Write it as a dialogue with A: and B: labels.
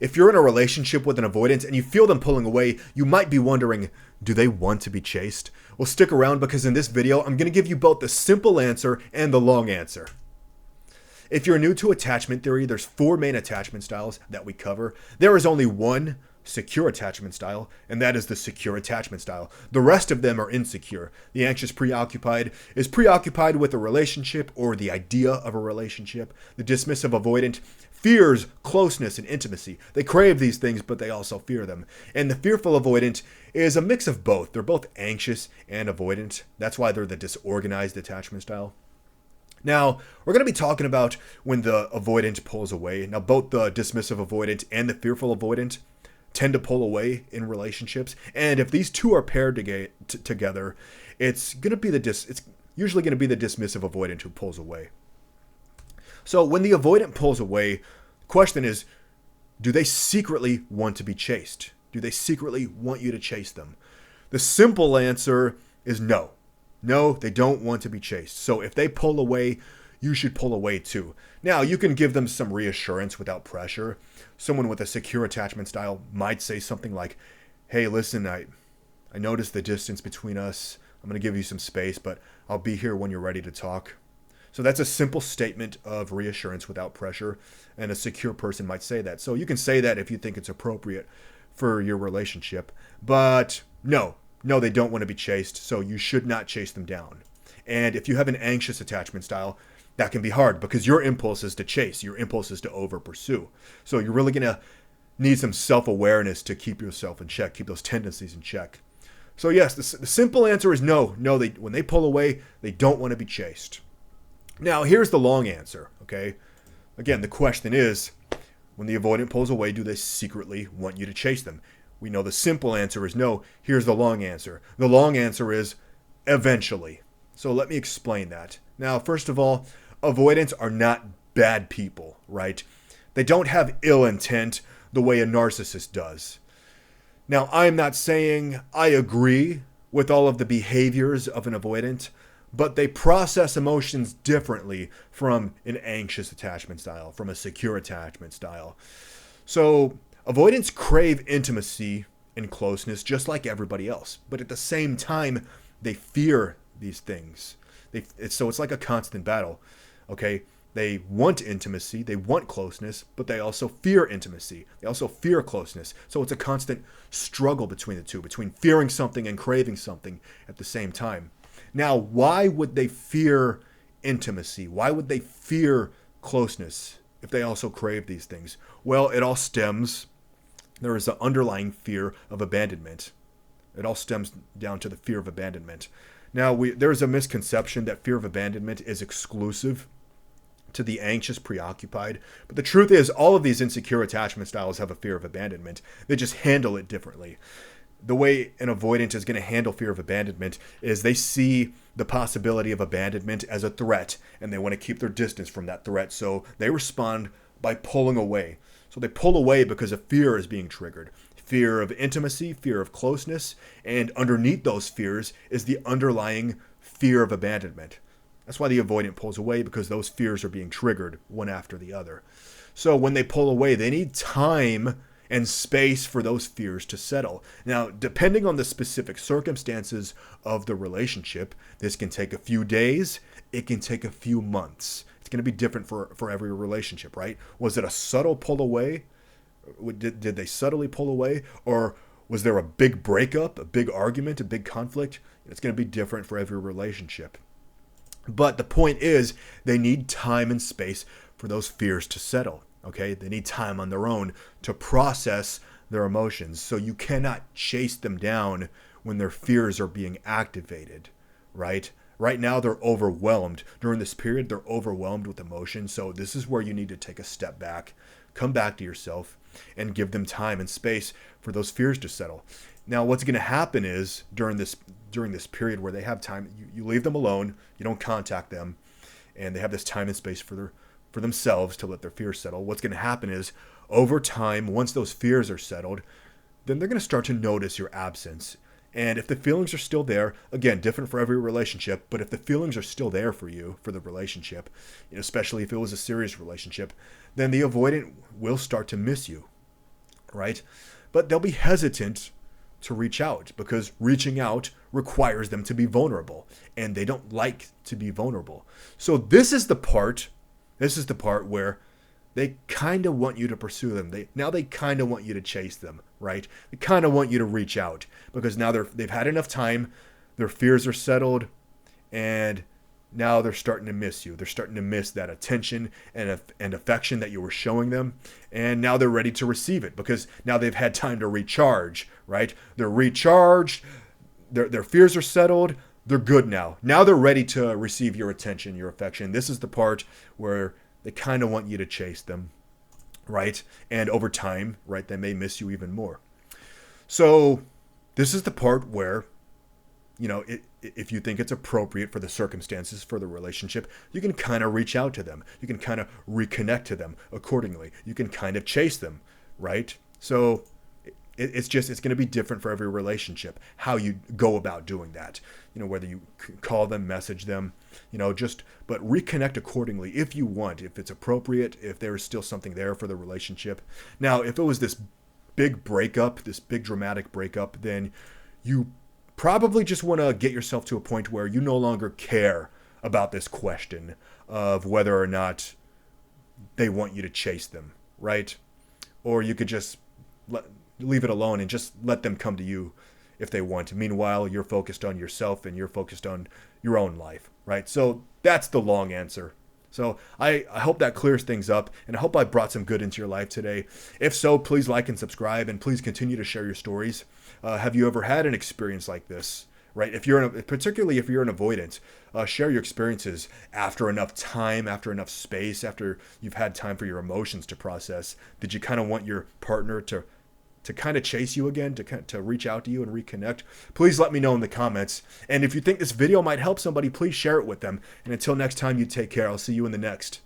A: If you're in a relationship with an avoidant and you feel them pulling away, you might be wondering, do they want to be chased? Well, stick around because in this video, I'm going to give you both the simple answer and the long answer. If you're new to attachment theory, there's 4 main attachment styles that we cover. There is only one secure attachment style, and that is the secure attachment style. The rest of them are insecure. The anxious preoccupied is preoccupied with a relationship or the idea of a relationship. The dismissive avoidant fears closeness and intimacy. They crave these things, but they also fear them. And the fearful avoidant is a mix of both. They're both anxious and avoidant. That's why they're the disorganized attachment style. Now, we're going to be talking about when the avoidant pulls away. Now, both the dismissive avoidant and the fearful avoidant tend to pull away in relationships. And if these two are paired together, it's usually going to be the dismissive avoidant who pulls away. So when the avoidant pulls away, the question is, do they secretly want to be chased? Do they secretly want you to chase them? The simple answer is no. No, they don't want to be chased. So if they pull away, you should pull away too. Now, you can give them some reassurance without pressure. Someone with a secure attachment style might say something like, hey, listen, I noticed the distance between us. I'm going to give you some space, but I'll be here when you're ready to talk. So that's a simple statement of reassurance without pressure, and a secure person might say that. So you can say that if you think it's appropriate for your relationship. But no, they don't want to be chased, so you should not chase them down. And if you have an anxious attachment style, that can be hard because your impulse is to chase. Your impulse is to over-pursue. So you're really going to need some self-awareness to keep yourself in check, keep those tendencies in check. So yes, the simple answer is no. No, when they pull away, they don't want to be chased. Now, here's the long answer, okay? Again, the question is, when the avoidant pulls away, do they secretly want you to chase them? We know the simple answer is no. Here's the long answer. The long answer is eventually. So let me explain that. Now, first of all, avoidants are not bad people, right? They don't have ill intent the way a narcissist does. Now, I'm not saying I agree with all of the behaviors of an avoidant, but they process emotions differently from an anxious attachment style, from a secure attachment style. So avoidants crave intimacy and closeness just like everybody else, but at the same time, they fear these things. So it's like a constant battle, okay? They want intimacy, they want closeness, but they also fear intimacy. They also fear closeness. So it's a constant struggle between the two, between fearing something and craving something at the same time. Now, why would they fear intimacy? Why would they fear closeness if they also crave these things? Well, it all stems, there is an underlying fear of abandonment. It all stems down to the fear of abandonment. Now, there is a misconception that fear of abandonment is exclusive to the anxious preoccupied. But the truth is, all of these insecure attachment styles have a fear of abandonment. They just handle it differently. The way an avoidant is going to handle fear of abandonment is they see the possibility of abandonment as a threat, and they want to keep their distance from that threat. So they respond by pulling away. So they pull away because a fear is being triggered. Fear of intimacy, fear of closeness, and underneath those fears is the underlying fear of abandonment. That's why the avoidant pulls away, because those fears are being triggered one after the other. So when they pull away, they need time and space for those fears to settle. Now, depending on the specific circumstances of the relationship, this can take a few days, it can take a few months. It's going to be different for every relationship, right? Was it a subtle pull away? Did they subtly pull away? Or was there a big breakup, a big argument, a big conflict? It's going to be different for every relationship. But the point is, they need time and space for those fears to settle. Okay, they need time on their own to process their emotions. So you cannot chase them down when their fears are being activated, right? Right now, they're overwhelmed. During this period, they're overwhelmed with emotion. So this is where you need to take a step back, come back to yourself, and give them time and space for those fears to settle. Now, what's going to happen is during this period where they have time, you leave them alone, you don't contact them, and they have this time and space for themselves to let their fears settle. What's going to happen is, over time, once those fears are settled, then they're going to start to notice your absence. And if the feelings are still there, again, different for every relationship, but if the feelings are still there for you, for the relationship, especially if it was a serious relationship, then the avoidant will start to miss you. right? But they'll be hesitant to reach out because reaching out requires them to be vulnerable, and they don't like to be vulnerable. So this is the part where they kind of want you to pursue them. They kind of want you to chase them, right? They kind of want you to reach out because now they've had enough time, their fears are settled, and now they're starting to miss you. They're starting to miss that attention and affection that you were showing them. And now they're ready to receive it because now they've had time to recharge, right? They're recharged. Their fears are settled. They're good now. Now they're ready to receive your attention, your affection. This is the part where they kind of want you to chase them, right? And over time, right, they may miss you even more. So this is the part where, if you think it's appropriate for the circumstances for the relationship, you can kind of reach out to them. You can kind of reconnect to them accordingly. You can kind of chase them, right? So it's going to be different for every relationship, how you go about doing that. Whether you call them, message them, but reconnect accordingly if you want, if it's appropriate, if there is still something there for the relationship. Now, if it was this big breakup, this big dramatic breakup, then you probably just want to get yourself to a point where you no longer care about this question of whether or not they want you to chase them, right? Or you could just leave it alone and just let them come to you if they want. Meanwhile, you're focused on yourself and you're focused on your own life, right? So that's the long answer. So I hope that clears things up, and I hope I brought some good into your life today. If so, please like and subscribe, and please continue to share your stories. Have you ever had an experience like this, right? Particularly if you're an avoidant, share your experiences after enough time, after enough space, after you've had time for your emotions to process. Did you kind of want your partner to kind of chase you again, to reach out to you and reconnect? Please let me know in the comments. And if you think this video might help somebody, please share it with them. And until next time, you take care. I'll see you in the next.